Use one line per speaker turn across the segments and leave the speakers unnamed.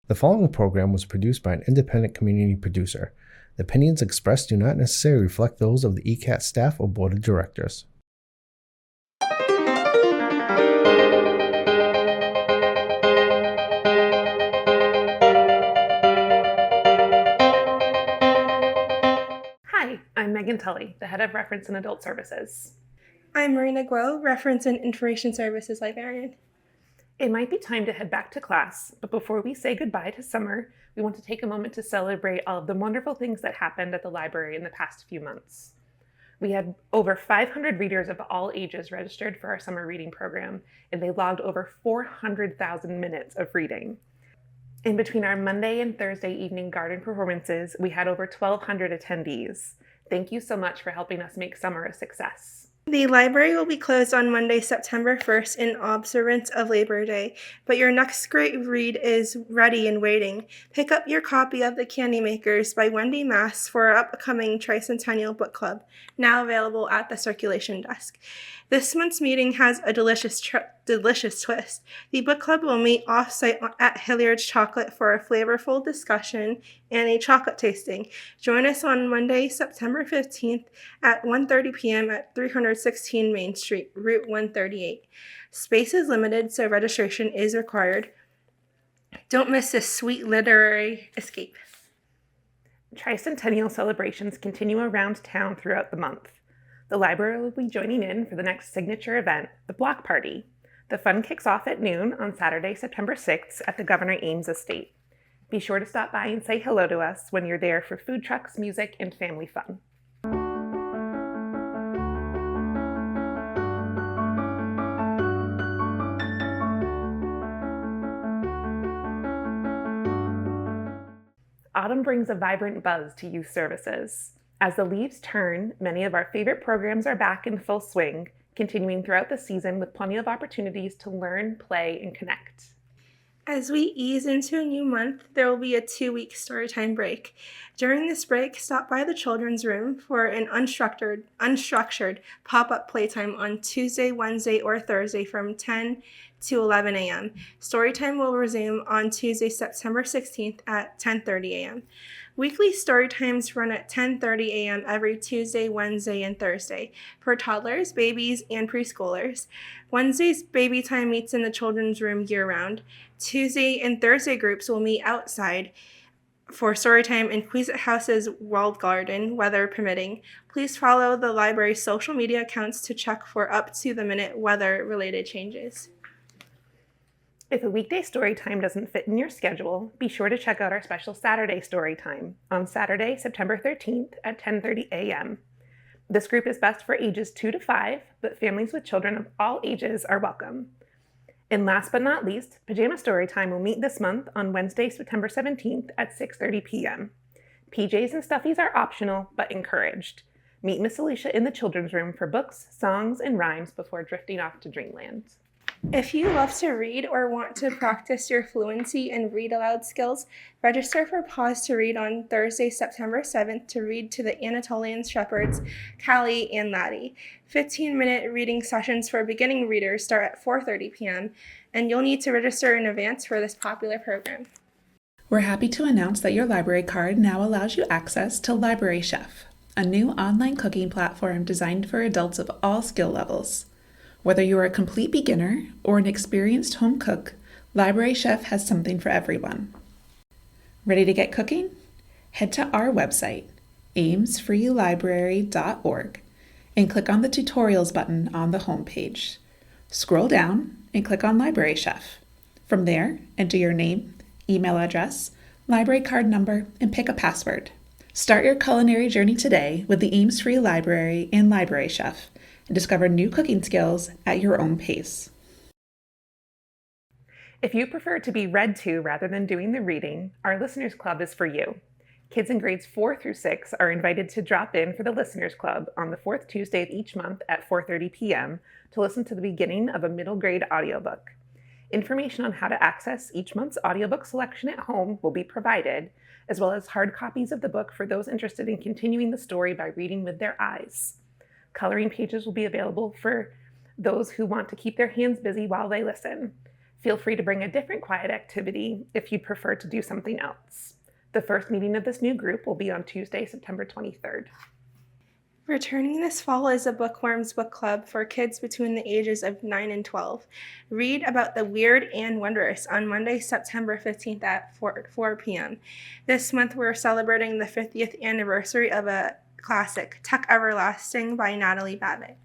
The following program was produced by an independent community producer. The opinions expressed do not necessarily reflect those of the ECAT staff or board of directors.
Hi, I'm Megan Tully, the Head of Reference and Adult Services.
I'm Marina Guo, Reference and Information Services Librarian.
It might be time to head back to class, but before we say goodbye to summer, we want to take a moment to celebrate all of the wonderful things that happened at the library in the past few months. We had over 500 readers of all ages registered for our summer reading program, and they logged over 400,000 minutes of reading. In between our Monday and Thursday evening garden performances, we had over 1,200 attendees. Thank you so much for helping us make summer a success.
The library will be closed on Monday, September 1st in observance of Labor Day, but your next great read is ready and waiting. Pick up your copy of The Candy Makers by Wendy Mass for our upcoming Tricentennial Book Club, now available at the circulation desk. This month's meeting has a delicious twist. The book club will meet off-site at Hilliard's Chocolate for a flavorful discussion and a chocolate tasting. Join us on Monday, September 15th at 1:30 p.m. at 316 Main Street, Route 138. Space is limited, so registration is required. Don't miss this sweet literary escape.
Tricentennial celebrations continue around town throughout the month. The library will be joining in for the next signature event, the Block Party. The fun kicks off at noon on Saturday, September 6th at the Governor Ames Estate. Be sure to stop by and say hello to us when you're there for food trucks, music, and family fun. Autumn brings a vibrant buzz to youth services. As the leaves turn, many of our favorite programs are back in full swing, continuing throughout the season with plenty of opportunities to learn, play, and connect.
As we ease into a new month, there will be a 2-week storytime break. During this break, stop by the children's room for an unstructured pop-up playtime on Tuesday, Wednesday, or Thursday from 10 to 11 a.m. Storytime will resume on Tuesday, September 16th at 10:30 a.m. Weekly story times run at 10:30 a.m. every Tuesday, Wednesday, and Thursday for toddlers, babies, and preschoolers. Wednesday's baby time meets in the children's room year-round. Tuesday and Thursday groups will meet outside for storytime in Queesit House's walled garden, weather permitting. Please follow the library's social media accounts to check for up-to-the-minute weather-related changes.
If a weekday story time doesn't fit in your schedule, be sure to check out our special Saturday story time on Saturday, September 13th at 10:30 a.m. This group is best for ages 2 to 5, but families with children of all ages are welcome. And last but not least, Pajama Story Time will meet this month on Wednesday, September 17th at 6:30 p.m. PJs and stuffies are optional, but encouraged. Meet Miss Alicia in the children's room for books, songs, and rhymes before drifting off to dreamland.
If you love to read or want to practice your fluency and read aloud skills, register for Pause to Read on Thursday, September 7th to read to the Anatolian shepherds, Callie and Laddie. 15-minute reading sessions for beginning readers start at 4:30 p.m., and you'll need to register in advance for this popular program.
We're happy to announce that your library card now allows you access to Library Chef, a new online cooking platform designed for adults of all skill levels. Whether you are a complete beginner or an experienced home cook, Library Chef has something for everyone. Ready to get cooking? Head to our website, amesfreelibrary.org, and click on the Tutorials button on the homepage. Scroll down and click on Library Chef. From there, enter your name, email address, library card number, and pick a password. Start your culinary journey today with the Ames Free Library and Library Chef, and discover new cooking skills at your own pace.
If you prefer to be read to rather than doing the reading, our Listeners Club is for you. Kids in grades 4 through 6 are invited to drop in for the Listeners Club on the 4th Tuesday of each month at 4:30 p.m. to listen to the beginning of a middle grade audiobook. Information on how to access each month's audiobook selection at home will be provided, as well as hard copies of the book for those interested in continuing the story by reading with their eyes. Coloring pages will be available for those who want to keep their hands busy while they listen. Feel free to bring a different quiet activity if you'd prefer to do something else. The first meeting of this new group will be on Tuesday, September 23rd.
Returning this fall is a Bookworms book club for kids between the ages of 9 and 12. Read about the weird and wondrous on Monday, September 15th at 4 p.m. This month we're celebrating the 50th anniversary of a classic, Tuck Everlasting by Natalie Babbitt.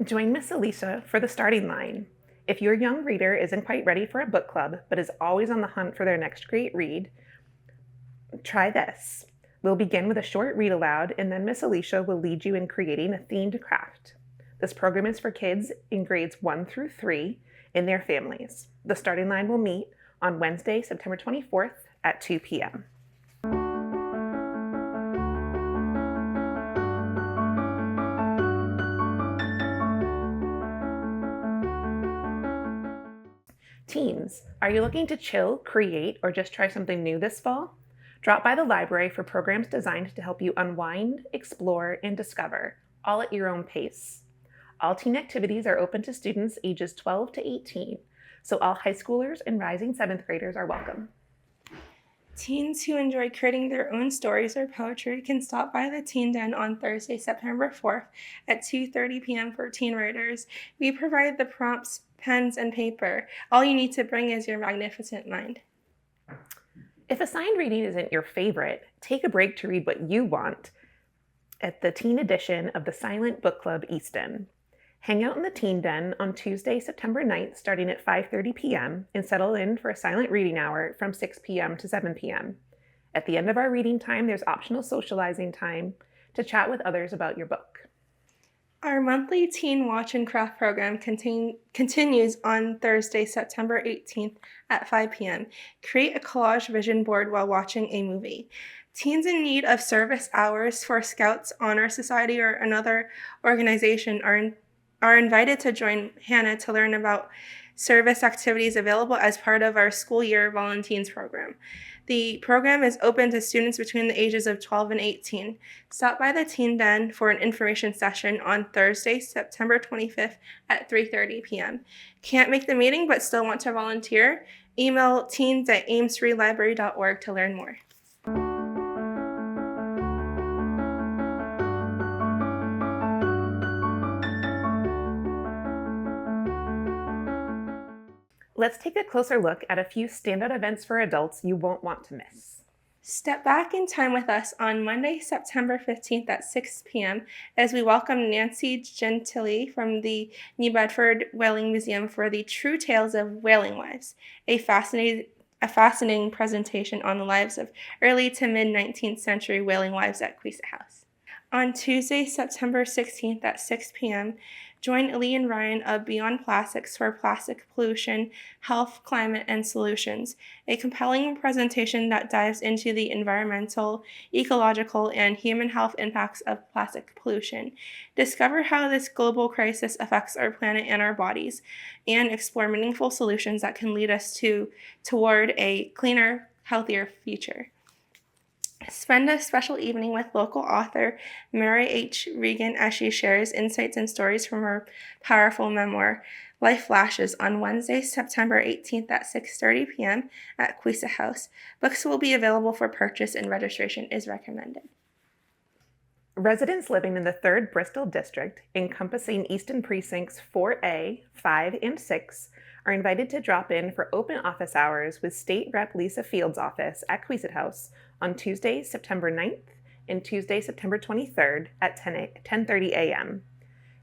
Join Miss Alicia for the starting line. If your young reader isn't quite ready for a book club but is always on the hunt for their next great read, try this. We'll begin with a short read aloud, and then Miss Alicia will lead you in creating a themed craft. This program is for kids in grades 1 through 3 and their families. The starting line will meet on Wednesday, September 24th at 2 p.m. Teens, are you looking to chill, create, or just try something new this fall? Drop by the library for programs designed to help you unwind, explore, and discover, all at your own pace. All teen activities are open to students ages 12 to 18, so all high schoolers and rising 7th graders are welcome.
Teens who enjoy creating their own stories or poetry can stop by the Teen Den on Thursday, September 4th at 2:30 p.m. for teen writers. We provide the prompts, pens, and paper. All you need to bring is your magnificent mind.
If assigned reading isn't your favorite, take a break to read what you want at the teen edition of the Silent Book Club Easton. Hang out in the Teen Den on Tuesday, September 9th, starting at 5:30 p.m. and settle in for a silent reading hour from 6 p.m. to 7 p.m. At the end of our reading time, there's optional socializing time to chat with others about your book.
Our monthly Teen Watch and Craft program continues on Thursday, September 18th at 5 p.m. Create a collage vision board while watching a movie. Teens in need of service hours for Scouts, Honor Society, or another organization are invited to join Hannah to learn about service activities available as part of our school year volunteers program. The program is open to students between the ages of 12 and 18. Stop by the Teen Den for an information session on Thursday, September 25th at 3:30 p.m. Can't make the meeting but still want to volunteer? Email teens@amesfreelibrary.org to learn more.
Let's take a closer look at a few standout events for adults you won't want to miss.
Step back in time with us on Monday, September 15th at 6 p.m. as we welcome Nancy Gentili from the New Bedford Whaling Museum for the True Tales of Whaling Wives, a fascinating presentation on the lives of early to mid-19th century whaling wives at Queeset House. On Tuesday, September 16th at 6 p.m., join Lee and Ryan of Beyond Plastics for Plastic Pollution, Health, Climate, and Solutions, a compelling presentation that dives into the environmental, ecological, and human health impacts of plastic pollution. Discover how this global crisis affects our planet and our bodies, and explore meaningful solutions that can lead us toward a cleaner, healthier future. Spend a special evening with local author Mary H. Regan as she shares insights and stories from her powerful memoir, Life Flashes, on Wednesday, September 18th at 6:30 p.m. at Queeset House. Books will be available for purchase and registration is recommended.
Residents living in the 3rd Bristol District, encompassing Easton Precincts 4A, 5, and 6, are invited to drop in for open office hours with State Rep Lisa Field's office at Queeset House on Tuesday, September 9th and Tuesday, September 23rd at 10:30 a.m.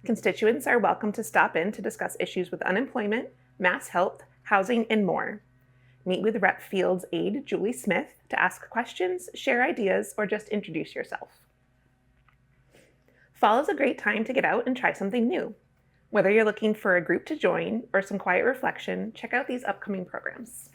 Constituents are welcome to stop in to discuss issues with unemployment, mass health, housing, and more. Meet with Rep Field's aide, Julie Smith, to ask questions, share ideas, or just introduce yourself. Fall is a great time to get out and try something new. Whether you're looking for a group to join or some quiet reflection, check out these upcoming programs.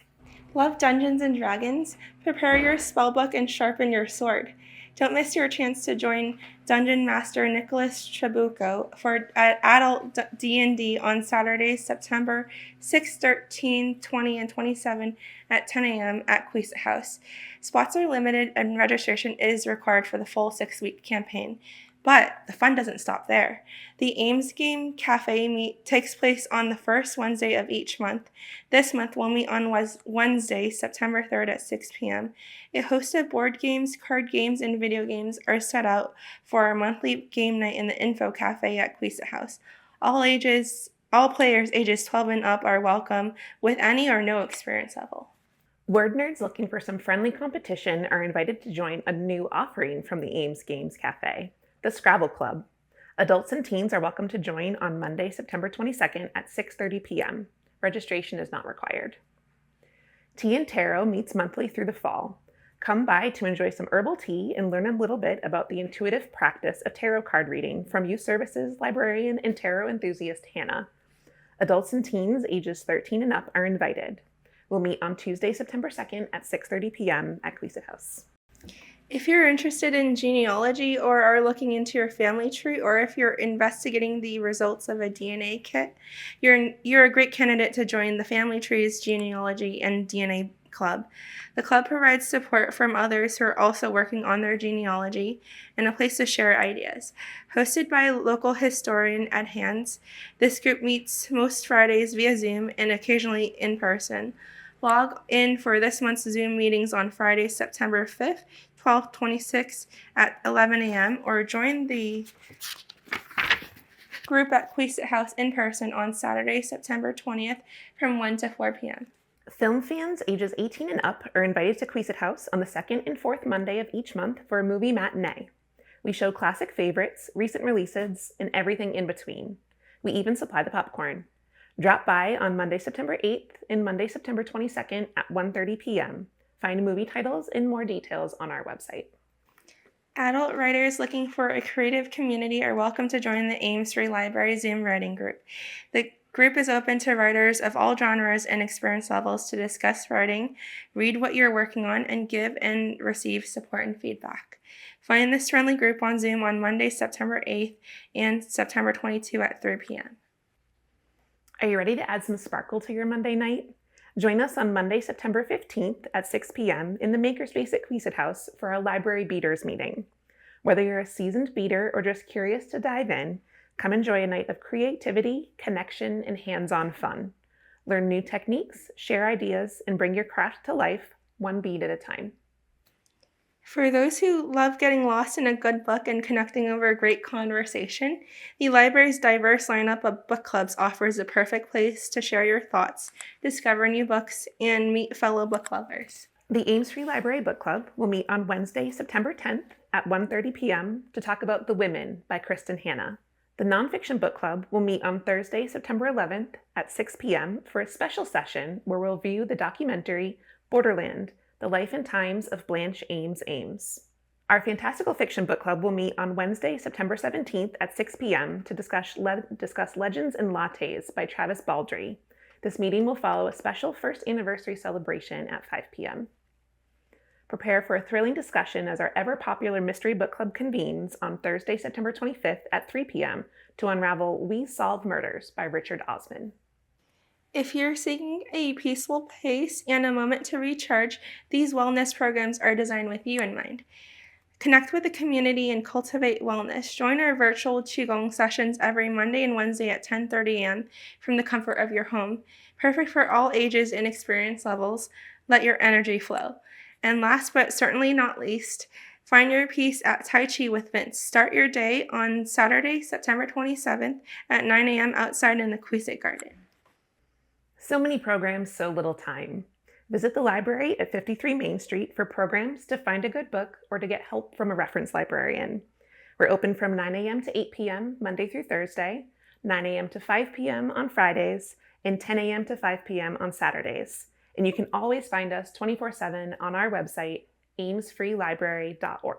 Love Dungeons & Dragons? Prepare your spellbook and sharpen your sword. Don't miss your chance to join Dungeon Master Nicholas Trabuco for adult D&D on Saturday, September 6, 13, 20, and 27 at 10 a.m. at Queeset House. Spots are limited and registration is required for the full 6-week campaign. But the fun doesn't stop there. The Ames Game Cafe meet takes place on the first Wednesday of each month. This month we'll meet on Wednesday, September 3rd at 6 p.m. A host of board games, card games, and video games are set out for our monthly game night in the Info Cafe at Queeset House. All players ages 12 and up are welcome with any or no experience level.
Word nerds looking for some friendly competition are invited to join a new offering from the Ames Games Cafe, the Scrabble Club. Adults and teens are welcome to join on Monday, September 22nd at 6:30 p.m. Registration is not required. Tea and Tarot meets monthly through the fall. Come by to enjoy some herbal tea and learn a little bit about the intuitive practice of tarot card reading from Youth Services librarian and tarot enthusiast Hannah. Adults and teens ages 13 and up are invited. We'll meet on Tuesday, September 2nd at 6:30 p.m. at Queeset House.
If you're interested in genealogy or are looking into your family tree, or if you're investigating the results of a DNA kit, you're a great candidate to join the Family Trees Genealogy and DNA Club. The club provides support from others who are also working on their genealogy and a place to share ideas. Hosted by local historian Ed Hands, this group meets most Fridays via Zoom and occasionally in person. Log in for this month's Zoom meetings on Friday, September 5th, 12/26 at 11 a.m. or join the group at Queeset House in person on Saturday, September 20th from 1 to 4 p.m.
Film fans ages 18 and up are invited to Queeset House on the second and fourth Monday of each month for a movie matinee. We show classic favorites, recent releases, and everything in between. We even supply the popcorn. Drop by on Monday, September 8th and Monday, September 22nd at 1:30 p.m. Find movie titles and more details on our website.
Adult writers looking for a creative community are welcome to join the Ames Free Library Zoom writing group. The group is open to writers of all genres and experience levels to discuss writing, read what you're working on, and give and receive support and feedback. Find this friendly group on Zoom on Monday, September 8th and September 22 at 3 p.m.
Are you ready to add some sparkle to your Monday night? Join us on Monday, September 15th at 6 p.m. in the Makerspace at Queeset House for our Library Beaters meeting. Whether you're a seasoned beater or just curious to dive in, come enjoy a night of creativity, connection, and hands-on fun. Learn new techniques, share ideas, and bring your craft to life one bead at a time.
For those who love getting lost in a good book and connecting over a great conversation, the library's diverse lineup of book clubs offers a perfect place to share your thoughts, discover new books, and meet fellow book lovers.
The Ames Free Library Book Club will meet on Wednesday, September 10th at 1:30 p.m. to talk about The Women by Kristen Hanna. The Nonfiction Book Club will meet on Thursday, September 11th at 6 p.m. for a special session where we'll view the documentary Borderland, The Life and Times of Blanche Ames. Our Fantastical Fiction Book Club will meet on Wednesday, September 17th at 6 p.m. to discuss Legends and Lattes by Travis Baldry. This meeting will follow a special first anniversary celebration at 5 p.m. Prepare for a thrilling discussion as our ever-popular Mystery Book Club convenes on Thursday, September 25th at 3 p.m. to unravel We Solve Murders by Richard Osman.
If you're seeking a peaceful pace and a moment to recharge, these wellness programs are designed with you in mind. Connect with the community and cultivate wellness. Join our virtual Qigong sessions every Monday and Wednesday at 10:30 a.m. from the comfort of your home. Perfect for all ages and experience levels. Let your energy flow. And last but certainly not least, find your peace at Tai Chi with Vince. Start your day on Saturday, September 27th at 9 a.m. outside in the Queeset Garden.
So many programs, so little time. Visit the library at 53 Main Street for programs to find a good book or to get help from a reference librarian. We're open from 9 a.m. to 8 p.m. Monday through Thursday, 9 a.m. to 5 p.m. on Fridays, and 10 a.m. to 5 p.m. on Saturdays. And you can always find us 24/7 on our website, amesfreelibrary.org.